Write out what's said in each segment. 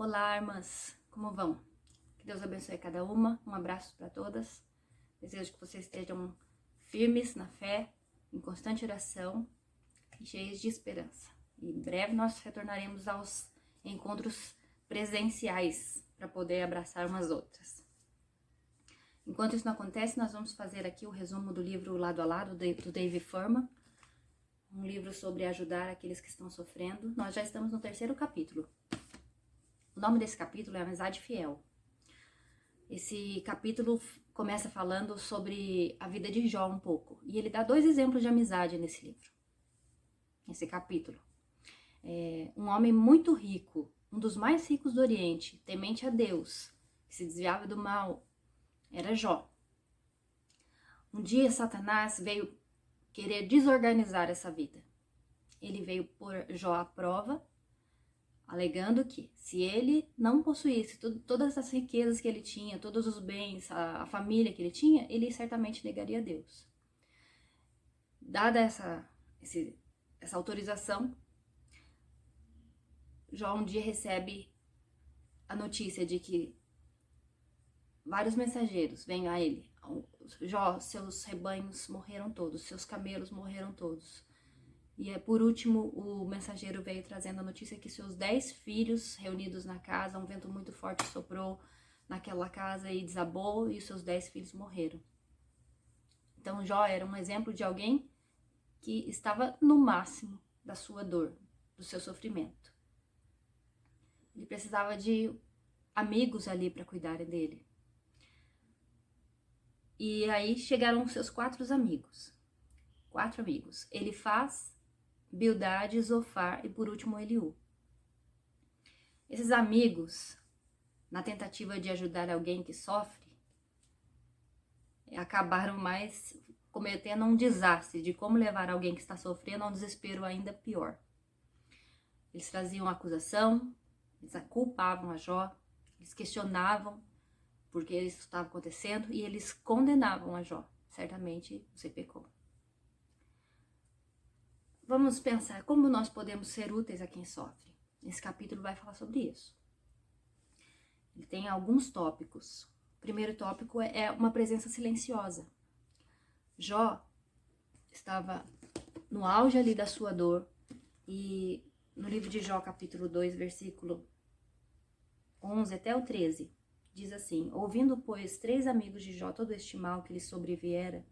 Olá, irmãs, como vão? Que Deus abençoe cada uma, um abraço para todas. Desejo que vocês estejam firmes na fé, em constante oração e cheios de esperança. E em breve nós retornaremos aos encontros presenciais para poder abraçar umas outras. Enquanto isso não acontece, nós vamos fazer aqui o resumo do livro Lado a Lado, do Dave Furman, um livro sobre ajudar aqueles que estão sofrendo. Nós já estamos no 3º capítulo. O nome desse capítulo é Amizade Fiel. Esse capítulo começa falando sobre a vida de Jó um pouco. E ele dá 2 exemplos de amizade nesse livro, nesse capítulo. Um homem muito rico, um dos mais ricos do Oriente, temente a Deus, que se desviava do mal, era Jó. Um dia Satanás veio querer desorganizar essa vida. Ele veio pôr Jó à prova, alegando que se ele não possuísse todas as riquezas que ele tinha, todos os bens, a família que ele tinha, ele certamente negaria a Deus. Dada essa autorização, Jó um dia recebe a notícia de que vários mensageiros vêm a ele. Jó, seus rebanhos morreram todos, seus camelos morreram todos. E por último, o mensageiro veio trazendo a notícia que seus 10 filhos reunidos na casa, um vento muito forte soprou naquela casa e desabou, e os seus 10 filhos morreram. Então Jó era um exemplo de alguém que estava no máximo da sua dor, do seu sofrimento. Ele precisava de amigos ali para cuidarem dele. E aí chegaram os seus 4 amigos. 4 amigos. Elifaz, Bildade, Zofar e por último Eliú. Esses amigos, na tentativa de ajudar alguém que sofre, acabaram mais cometendo um desastre de como levar alguém que está sofrendo a um desespero ainda pior. Eles traziam acusação, eles culpavam a Jó, eles questionavam por que isso estava acontecendo e eles condenavam a Jó. Certamente você pecou. Vamos pensar como nós podemos ser úteis a quem sofre. Esse capítulo vai falar sobre isso. Ele tem alguns tópicos. O primeiro tópico é uma presença silenciosa. Jó estava no auge ali da sua dor e no livro de Jó, capítulo 2, versículo 11 até o 13, diz assim: ouvindo, pois, 3 amigos de Jó todo este mal que lhe sobreviera,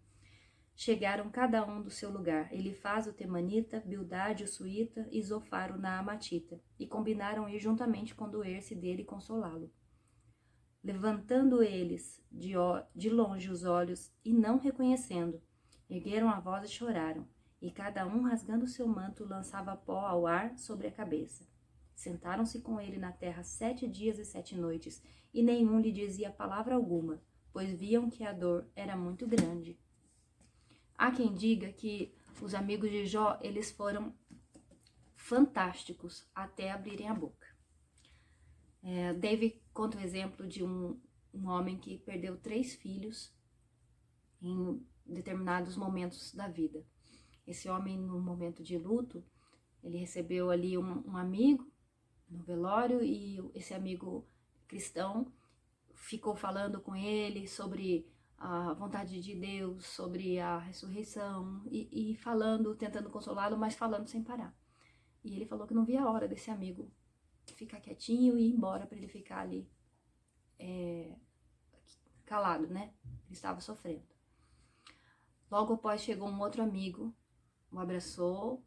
chegaram cada um do seu lugar, Elifaz o temanita, Bildade o suíta e Zofar o naamatita, e combinaram ir juntamente condoer-se dele e consolá-lo. Levantando eles de longe os olhos e não reconhecendo, ergueram a voz e choraram, e cada um rasgando seu manto lançava pó ao ar sobre a cabeça. Sentaram-se com ele na terra 7 dias e 7 noites, e nenhum lhe dizia palavra alguma, pois viam que a dor era muito grande. Há quem diga que os amigos de Jó, eles foram fantásticos até abrirem a boca. Dave conta o exemplo de um homem que perdeu 3 filhos em determinados momentos da vida. Esse homem, no momento de luto, ele recebeu ali um amigo no velório e esse amigo cristão ficou falando com ele sobre a vontade de Deus, sobre a ressurreição e falando, tentando consolá-lo, mas falando sem parar. E ele falou que não via a hora desse amigo ficar quietinho e ir embora para ele ficar ali calado, né? Ele estava sofrendo. Logo após chegou um outro amigo, o abraçou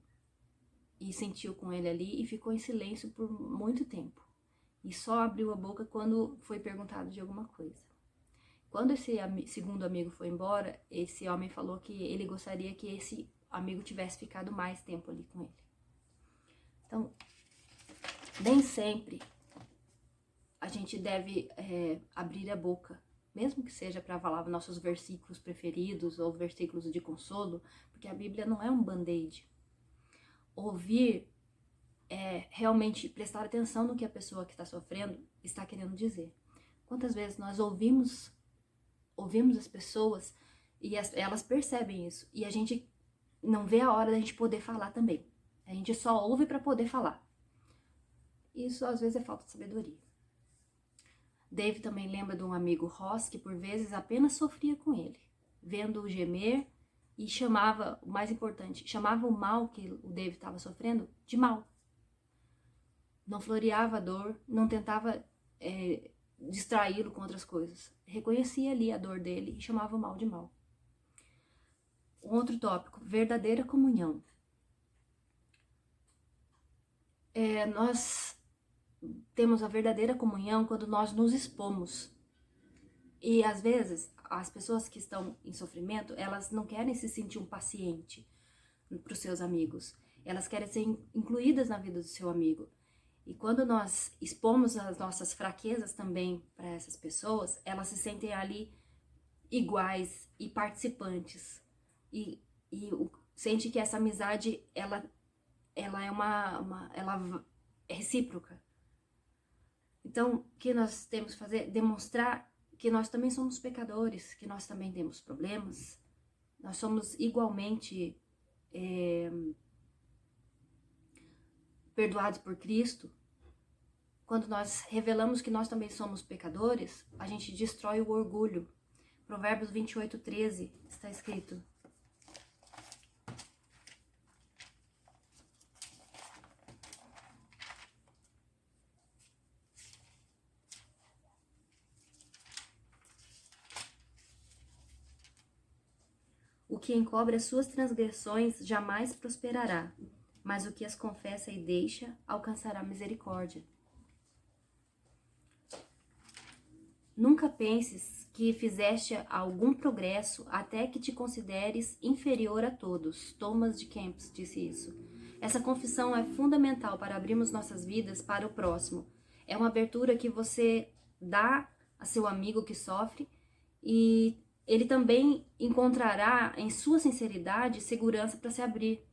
e sentiu com ele ali e ficou em silêncio por muito tempo. E só abriu a boca quando foi perguntado de alguma coisa. Quando esse segundo amigo foi embora, esse homem falou que ele gostaria que esse amigo tivesse ficado mais tempo ali com ele. Então, nem sempre a gente deve abrir a boca, mesmo que seja para falar nossos versículos preferidos ou versículos de consolo, porque a Bíblia não é um band-aid. Ouvir é realmente prestar atenção no que a pessoa que está sofrendo está querendo dizer. Quantas vezes nós ouvimos as pessoas e elas percebem isso e a gente não vê a hora da gente poder falar também. A gente só ouve para poder falar. Isso às vezes é falta de sabedoria. Dave também lembra de um amigo Ross que por vezes apenas sofria com ele, vendo-o gemer e chamava, o mais importante, chamava o mal que o Dave estava sofrendo de mal. Não floreava a dor, não tentava distraí-lo com outras coisas. Reconhecia ali a dor dele e chamava o mal de mal. Um outro tópico, verdadeira comunhão. Nós temos a verdadeira comunhão quando nós nos expomos. E às vezes, as pessoas que estão em sofrimento, elas não querem se sentir um paciente para os seus amigos. Elas querem ser incluídas na vida do seu amigo. E quando nós expomos as nossas fraquezas também para essas pessoas, elas se sentem ali iguais e participantes. E sente que essa amizade, ela é ela é recíproca. Então, o que nós temos que fazer? Demonstrar que nós também somos pecadores, que nós também temos problemas. Nós somos igualmente perdoados por Cristo. Quando nós revelamos que nós também somos pecadores, a gente destrói o orgulho. Provérbios 28:13 está escrito: o que encobre as suas transgressões jamais prosperará, mas o que as confessa e deixa alcançará misericórdia. Nunca penses que fizeste algum progresso até que te consideres inferior a todos. Thomas de Kempis disse isso. Essa confissão é fundamental para abrirmos nossas vidas para o próximo. É uma abertura que você dá a seu amigo que sofre e ele também encontrará em sua sinceridade segurança para se abrir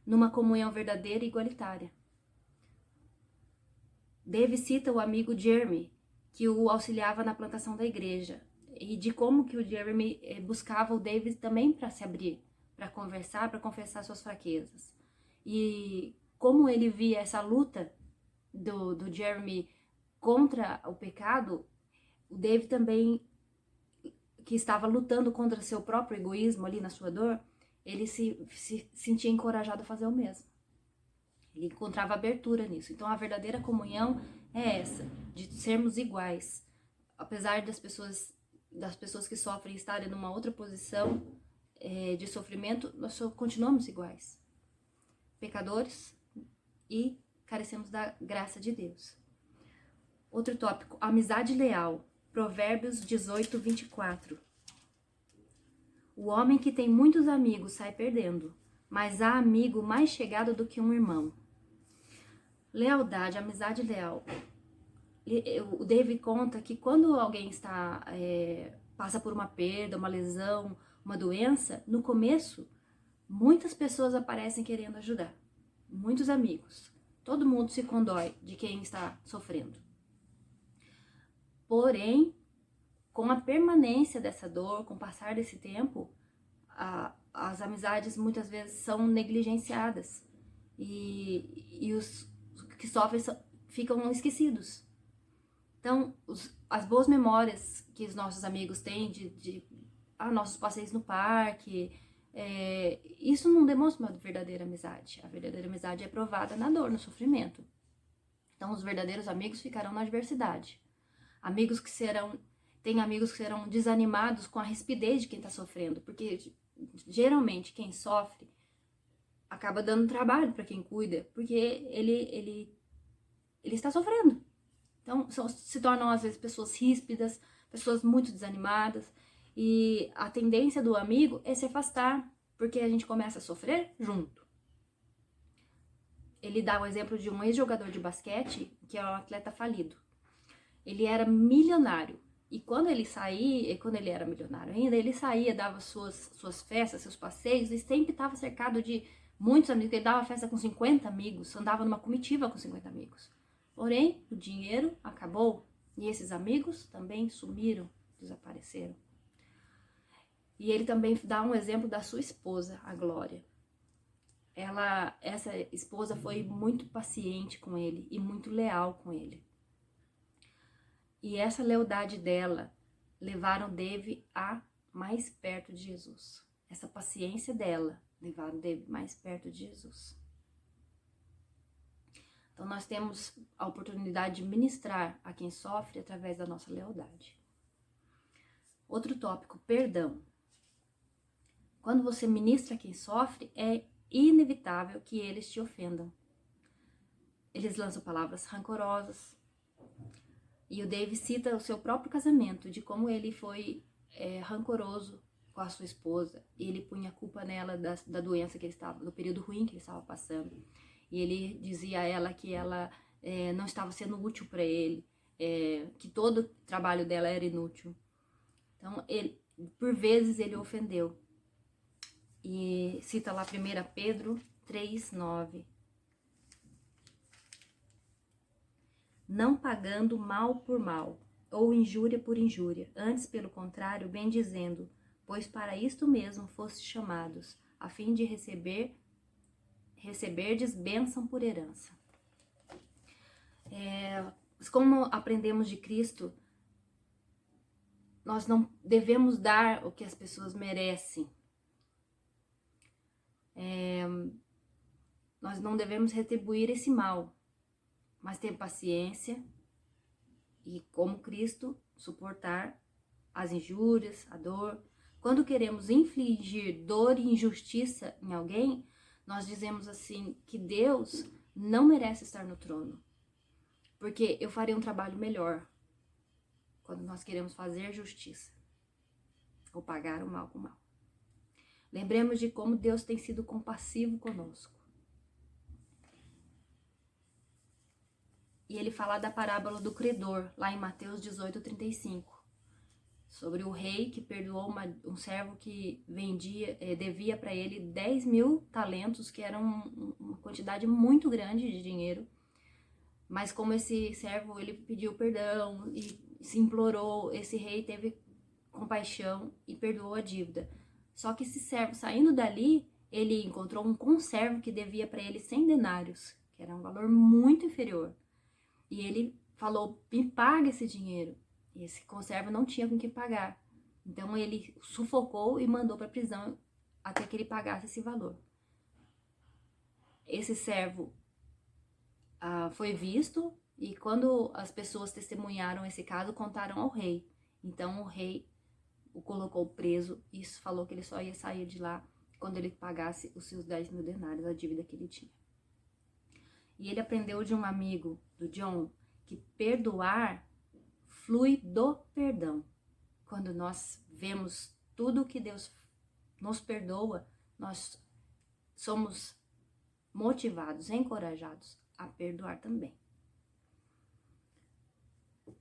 numa comunhão verdadeira e igualitária. Dave cita o amigo Jeremy, que o auxiliava na plantação da igreja, e de como que o Jeremy buscava o David também para se abrir, para conversar, para confessar suas fraquezas. E como ele via essa luta do Jeremy contra o pecado, o David também, que estava lutando contra seu próprio egoísmo ali na sua dor, ele se sentia encorajado a fazer o mesmo. Ele encontrava abertura nisso. Então a verdadeira comunhão é essa, de sermos iguais. Apesar das pessoas que sofrem estarem numa outra posição de sofrimento, nós continuamos iguais. Pecadores e carecemos da graça de Deus. Outro tópico, amizade leal. Provérbios 18:24. O homem que tem muitos amigos sai perdendo, mas há amigo mais chegado do que um irmão. Lealdade, amizade leal. O David conta que quando alguém passa por uma perda, uma lesão, uma doença, no começo, muitas pessoas aparecem querendo ajudar. Muitos amigos. Todo mundo se condói de quem está sofrendo. Porém, com a permanência dessa dor, com o passar desse tempo, as amizades muitas vezes são negligenciadas. E os que sofrem ficam esquecidos. Então, as boas memórias que os nossos amigos têm de nossos passeios no parque, isso não demonstra uma verdadeira amizade. A verdadeira amizade é provada na dor, no sofrimento. Então, os verdadeiros amigos ficarão na adversidade. Tem amigos que serão desanimados com a rispidez de quem está sofrendo, porque geralmente quem sofre acaba dando trabalho para quem cuida, porque ele está sofrendo. Então, se tornam às vezes pessoas ríspidas, pessoas muito desanimadas, e a tendência do amigo é se afastar, porque a gente começa a sofrer junto. Ele dá o exemplo de um ex-jogador de basquete, que é um atleta falido. Ele era milionário, e quando ele era milionário ainda, ele saía, dava suas festas, seus passeios, e sempre estava cercado de muitos amigos. Ele dava festa com 50 amigos, andava numa comitiva com 50 amigos. Porém, o dinheiro acabou e esses amigos também sumiram, desapareceram. E ele também dá um exemplo da sua esposa, a Glória. Essa esposa foi muito paciente com ele e muito leal com ele. E essa lealdade dela levaram Dave a mais perto de Jesus. Essa paciência dela levaram Dave mais perto de Jesus. Então nós temos a oportunidade de ministrar a quem sofre através da nossa lealdade. Outro tópico, perdão. Quando você ministra a quem sofre, é inevitável que eles te ofendam. Eles lançam palavras rancorosas. E o Dave cita o seu próprio casamento, de como ele foi rancoroso com a sua esposa. E ele punha a culpa nela da doença que ele estava, do período ruim que ele estava passando. E ele dizia a ela que ela não estava sendo útil para ele, que todo o trabalho dela era inútil. Então, por vezes ele ofendeu. E cita lá 1 Pedro 3:9. Não pagando mal por mal, ou injúria por injúria, antes, pelo contrário, bem dizendo, pois para isto mesmo fostes chamados, a fim de receberdes bênção por herança. Como aprendemos de Cristo, nós não devemos dar o que as pessoas merecem. Nós não devemos retribuir esse mal, mas ter paciência e, como Cristo, suportar as injúrias, a dor. Quando queremos infligir dor e injustiça em alguém, nós dizemos assim, que Deus não merece estar no trono, porque eu farei um trabalho melhor quando nós queremos fazer justiça ou pagar o mal com o mal. Lembremos de como Deus tem sido compassivo conosco. E ele fala da parábola do credor, lá em Mateus 18:35, sobre o rei que perdoou um servo que devia para ele 10.000 talentos, que era uma quantidade muito grande de dinheiro. Mas como esse servo, ele pediu perdão e se implorou, esse rei teve compaixão e perdoou a dívida. Só que esse servo, saindo dali, ele encontrou um conservo que devia para ele 100 denários, que era um valor muito inferior. E ele falou, me paga esse dinheiro. E esse conservo não tinha com que pagar. Então ele sufocou e mandou para a prisão até que ele pagasse esse valor. Esse servo foi visto e quando as pessoas testemunharam esse caso, contaram ao rei. Então o rei o colocou preso e falou que ele só ia sair de lá quando ele pagasse os seus 10.000 denários, a dívida que ele tinha. E ele aprendeu de um amigo, do John, que perdoar flui do perdão. Quando nós vemos tudo que Deus nos perdoa, nós somos motivados, encorajados a perdoar também.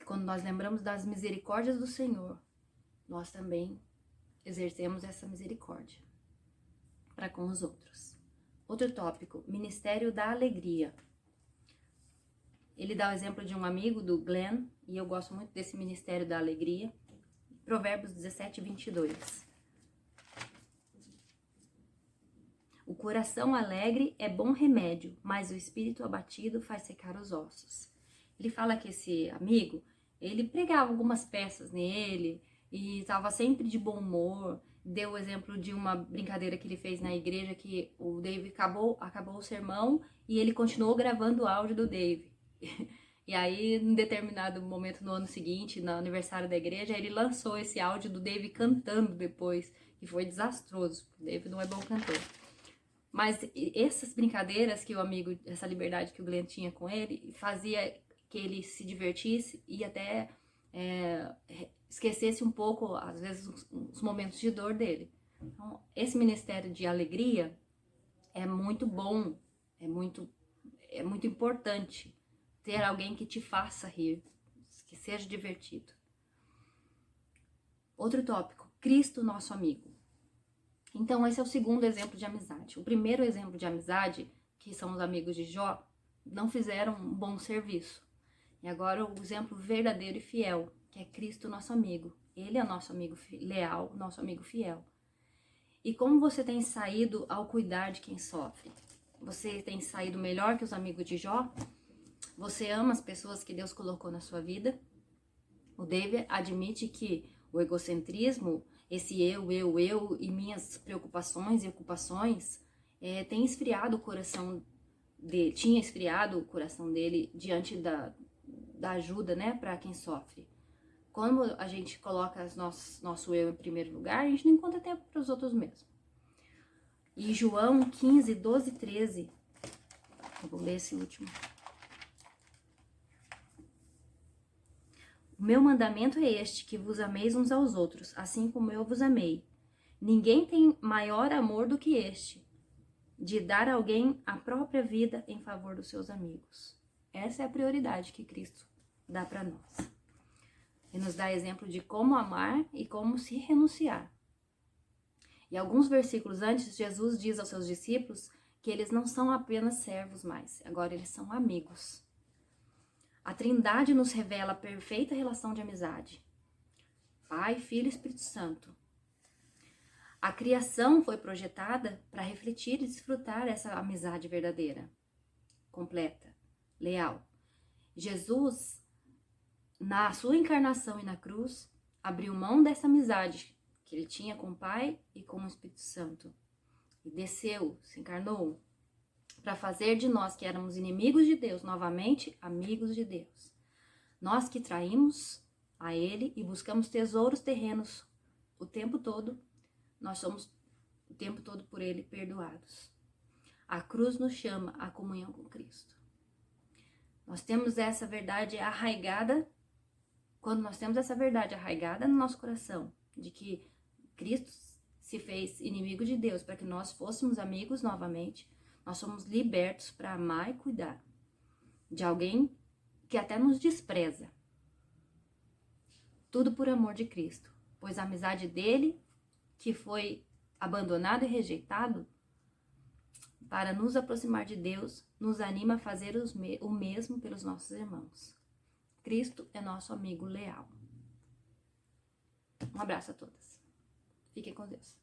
Quando nós lembramos das misericórdias do Senhor, nós também exercemos essa misericórdia para com os outros. Outro tópico, Ministério da Alegria. Ele dá o exemplo de um amigo, do Glenn, e eu gosto muito desse Ministério da Alegria. Provérbios 17:22. O coração alegre é bom remédio, mas o espírito abatido faz secar os ossos. Ele fala que esse amigo, ele pregava algumas peças nele e estava sempre de bom humor. Deu o exemplo de uma brincadeira que ele fez na igreja, que o Dave acabou o sermão e ele continuou gravando o áudio do Dave. E aí, em determinado momento no ano seguinte, no aniversário da igreja, ele lançou esse áudio do Dave cantando depois, que foi desastroso. O Dave não é bom cantor. Mas essas brincadeiras que o amigo, essa liberdade que o Glenn tinha com ele, fazia que ele se divertisse e até esquecesse um pouco, às vezes, os momentos de dor dele. Então, esse ministério de alegria é muito bom, é muito importante ter alguém que te faça rir, que seja divertido. Outro tópico, Cristo, nosso amigo. Então, esse é o segundo exemplo de amizade. O primeiro exemplo de amizade, que são os amigos de Jó, não fizeram um bom serviço. E agora o exemplo verdadeiro e fiel, que é Cristo, nosso amigo. Ele é nosso amigo leal, nosso amigo fiel. E como você tem saído ao cuidar de quem sofre? Você tem saído melhor que os amigos de Jó? Você ama as pessoas que Deus colocou na sua vida? O David admite que o egocentrismo, esse eu e minhas preocupações e ocupações, tem esfriado o coração dele, tinha esfriado o coração dele diante da ajuda, né, para quem sofre. Quando a gente coloca nosso eu em primeiro lugar, a gente não encontra tempo para os outros mesmo. E João 15, 12 e 13, eu vou ler esse último. O meu mandamento é este, que vos ameis uns aos outros, assim como eu vos amei. Ninguém tem maior amor do que este, de dar a alguém a própria vida em favor dos seus amigos. Essa é a prioridade que Cristo dá para nós. E nos dá exemplo de como amar e como se renunciar. E alguns versículos antes, Jesus diz aos seus discípulos que eles não são apenas servos mais, agora eles são amigos. A Trindade nos revela a perfeita relação de amizade. Pai, Filho e Espírito Santo. A criação foi projetada para refletir e desfrutar essa amizade verdadeira, completa, leal. Jesus, na sua encarnação e na cruz, abriu mão dessa amizade que ele tinha com o Pai e com o Espírito Santo. E desceu, se encarnou, para fazer de nós que éramos inimigos de Deus, novamente, amigos de Deus. Nós que traímos a Ele e buscamos tesouros terrenos o tempo todo, nós somos o tempo todo por Ele perdoados. A cruz nos chama à comunhão com Cristo. Nós temos essa verdade arraigada, quando nós temos essa verdade arraigada no nosso coração, de que Cristo se fez inimigo de Deus para que nós fôssemos amigos novamente, nós somos libertos para amar e cuidar de alguém que até nos despreza. Tudo por amor de Cristo, pois a amizade dele, que foi abandonado e rejeitado, para nos aproximar de Deus, nos anima a fazer o mesmo pelos nossos irmãos. Cristo é nosso amigo leal. Um abraço a todas. Fiquem com Deus.